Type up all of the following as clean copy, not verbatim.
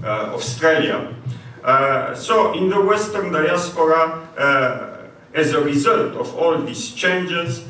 Australia. So in the Western diaspora, as a result of all these changes,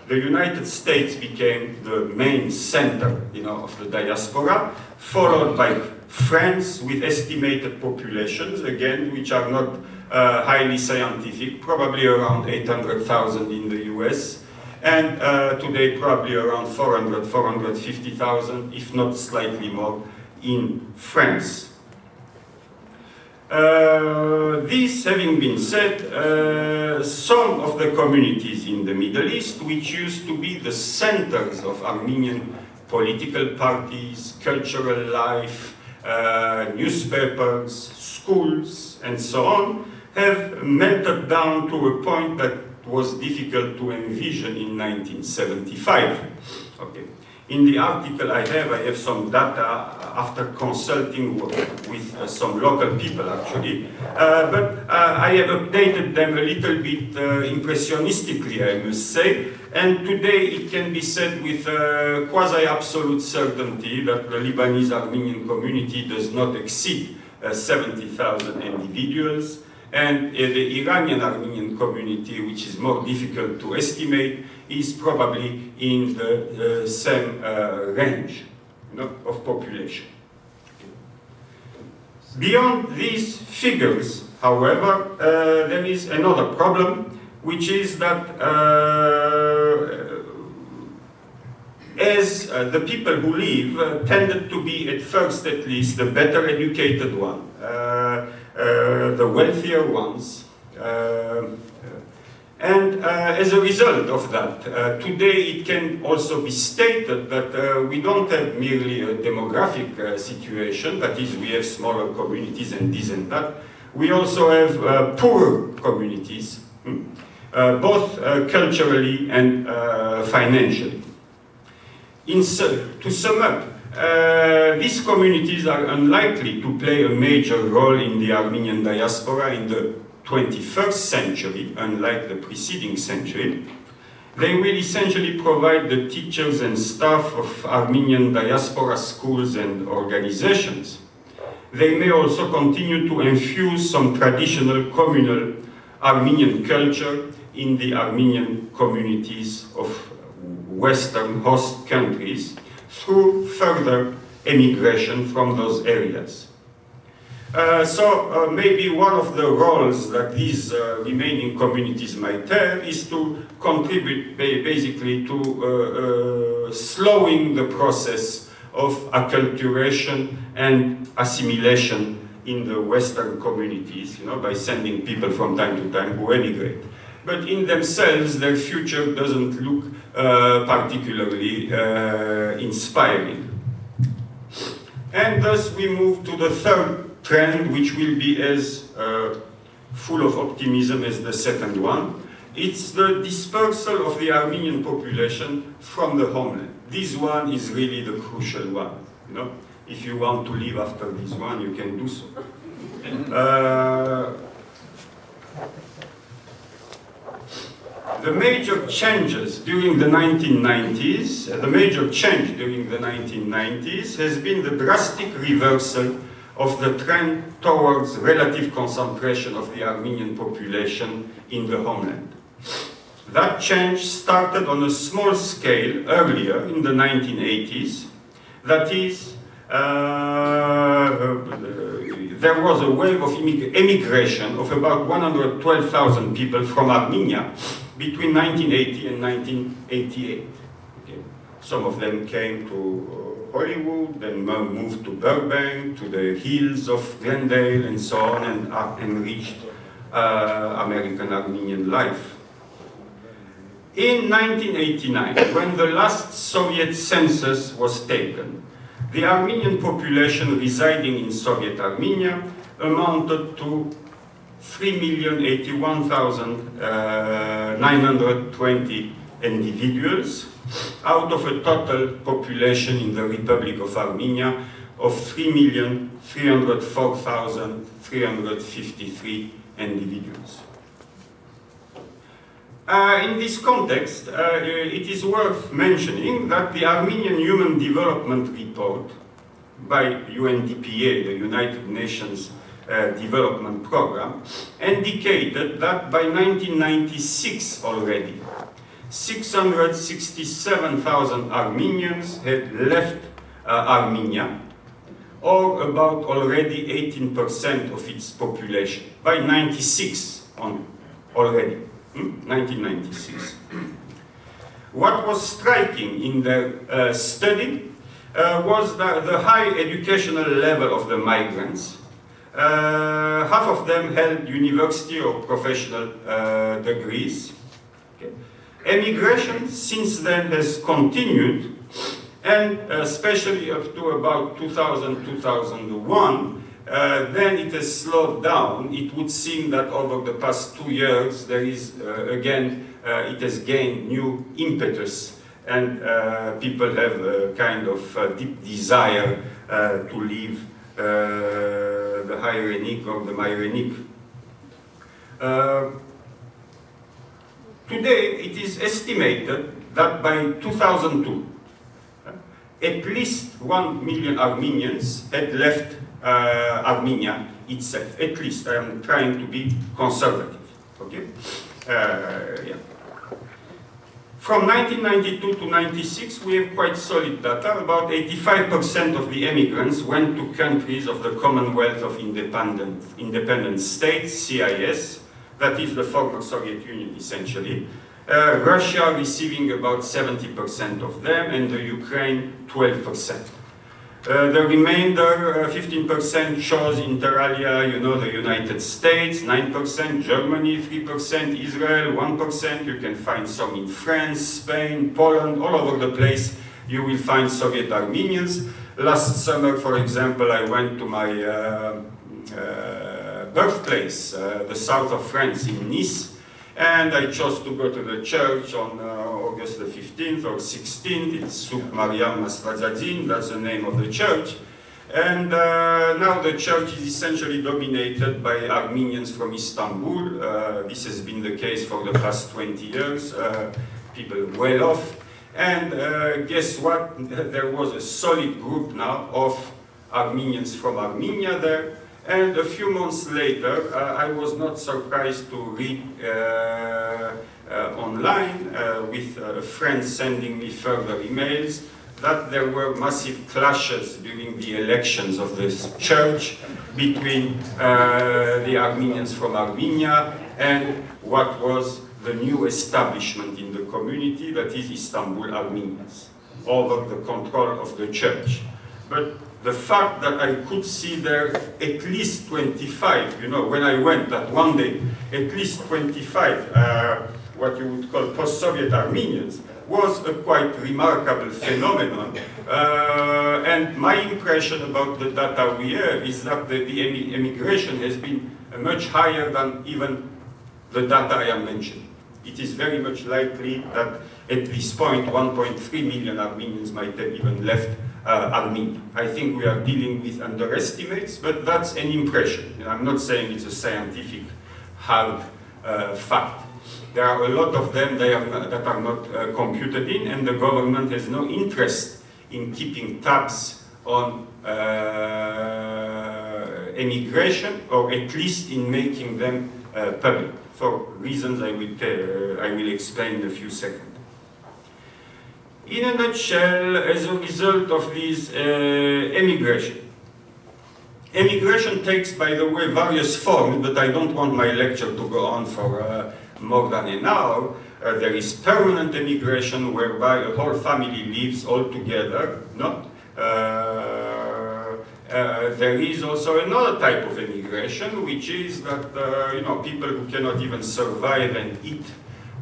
the United States became the main center, of the diaspora, followed by France with estimated populations, again, which are not highly scientific, probably around 800,000 in the US, and today probably around 400, 450,000, if not slightly more, in France. This having been said, some of the communities in the Middle East, which used to be the centers of Armenian political parties, cultural life, newspapers, schools, and so on, have melted down to a point that was difficult to envision in 1975. Okay. In the article I have some data after consulting with some local people actually, but I have updated them a little bit impressionistically, I must say, and today it can be said with quasi-absolute certainty that the Lebanese Armenian community does not exceed 70,000 individuals, and the Iranian Armenian community, which is more difficult to estimate, is probably in the same range of population. Beyond these figures, however, there is another problem, which is that as the people who live tended to be, at first at least, the better educated one, the wealthier ones, and as a result of that, today it can also be stated that we don't have merely a demographic situation, that is, we have smaller communities and this and that. We also have poorer communities, both culturally and financially. To sum up, these communities are unlikely to play a major role in the Armenian diaspora in the 21st century, unlike the preceding century. They will essentially provide the teachers and staff of Armenian diaspora schools and organizations. They may also continue to infuse some traditional communal Armenian culture in the Armenian communities of Western host countries through further emigration from those areas. So maybe one of the roles that these remaining communities might have is to contribute basically to slowing the process of acculturation and assimilation in the Western communities, by sending people from time to time who emigrate. But in themselves, their future doesn't look particularly inspiring. And thus we move to the third trend, which will be as full of optimism as the second one. It's the dispersal of the Armenian population from the homeland. This one is really the crucial one. If you want to live after this one, you can do so. The major changes during the 1990s, the major change during the 1990s has been the drastic reversal of the trend towards relative concentration of the Armenian population in the homeland. That change started on a small scale earlier in the 1980s. That is, there was a wave of emigration of about 112,000 people from Armenia between 1980 and 1988. Okay. Some of them came to Hollywood, then moved to Burbank, to the hills of Glendale, and so on, and enriched American Armenian life. In 1989, when the last Soviet census was taken, the Armenian population residing in Soviet Armenia amounted to 3,081,920 individuals, out of a total population in the Republic of Armenia of 3,304,353 individuals. In this context, it is worth mentioning that the Armenian Human Development Report by UNDPA, the United Nations Development Program, indicated that by 1996 already, 667,000 Armenians had left Armenia, or about already 18% of its population, by 96 already, 1996. What was striking in the study was the high educational level of the migrants. Half of them held university or professional degrees. Okay. Emigration since then has continued, and especially up to about 2000-2001, then it has slowed down. It would seem that over the past 2 years there is again it has gained new impetus, and people have a kind of deep desire to leave the Hyrenic or the Myrenic. Today it is estimated that by 2002 at least 1 million Armenians had left Armenia itself. At least, I am trying to be conservative. Okay? Yeah. From 1992 to 96, we have quite solid data. About 85% of the emigrants went to countries of the Commonwealth of Independent States, CIS, that is the former Soviet Union essentially. Russia receiving about 70% of them, and the Ukraine 12%. The remainder, 15%, chose inter alia, you know, the United States, 9%, Germany, 3%, Israel, 1%. You can find some in France, Spain, Poland, all over the place. You will find Soviet Armenians. Last summer, for example, I went to my birthplace, the south of France, in Nice. And I chose to go to the church on August the 15th or 16th. It's Souk Mariam Masrazadin, that's the name of the church. And now the church is essentially dominated by Armenians from Istanbul. This has been the case for the past 20 years. People well off. And guess what? There was a solid group now of Armenians from Armenia there. And a few months later, I was not surprised to read online, with a friend sending me further emails, that there were massive clashes during the elections of this church between the Armenians from Armenia and what was the new establishment in the community, that is Istanbul Armenians, over the control of the church. But the fact that I could see there at least 25, you know, when I went that one day, at least 25, what you would call post-Soviet Armenians, was a quite remarkable phenomenon. And my impression about the data we have is that the emigration has been much higher than even the data I am mentioning. It is very much likely that at this point 1.3 million Armenians might have even left Armenia. I think we are dealing with underestimates, but that's an impression. I'm not saying it's a scientific hard fact. There are a lot of them that are not computed in, and the government has no interest in keeping tabs on emigration, or at least in making them public, for reasons I will explain in a few seconds. In a nutshell, as a result of this emigration takes, by the way, various forms, but I don't want my lecture to go on for more than an hour. There is permanent emigration, whereby a whole family lives all together. No? There is also another type of emigration, which is that you know, people who cannot even survive and eat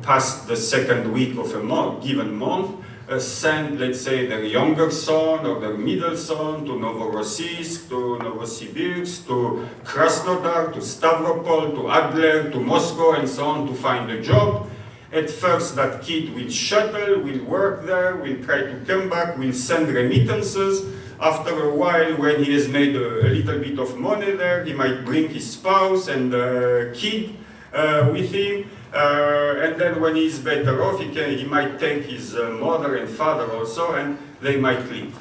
past the second week of a given month, send, let's say, their younger son or their middle son to Novorossiysk, to Novosibirsk, to Krasnodar, to Stavropol, to Adler, to Moscow, and so on, to find a job. At first, that kid will shuttle, will work there, will try to come back, will send remittances. After a while, when he has made a little bit of money there, he might bring his spouse and kid with him. And then when he's better off, he might take his mother and father also, and they might leave.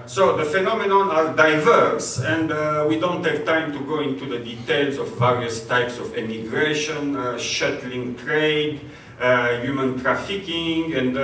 So the phenomenon are diverse, and we don't have time to go into the details of various types of emigration, shuttling trade, human trafficking, and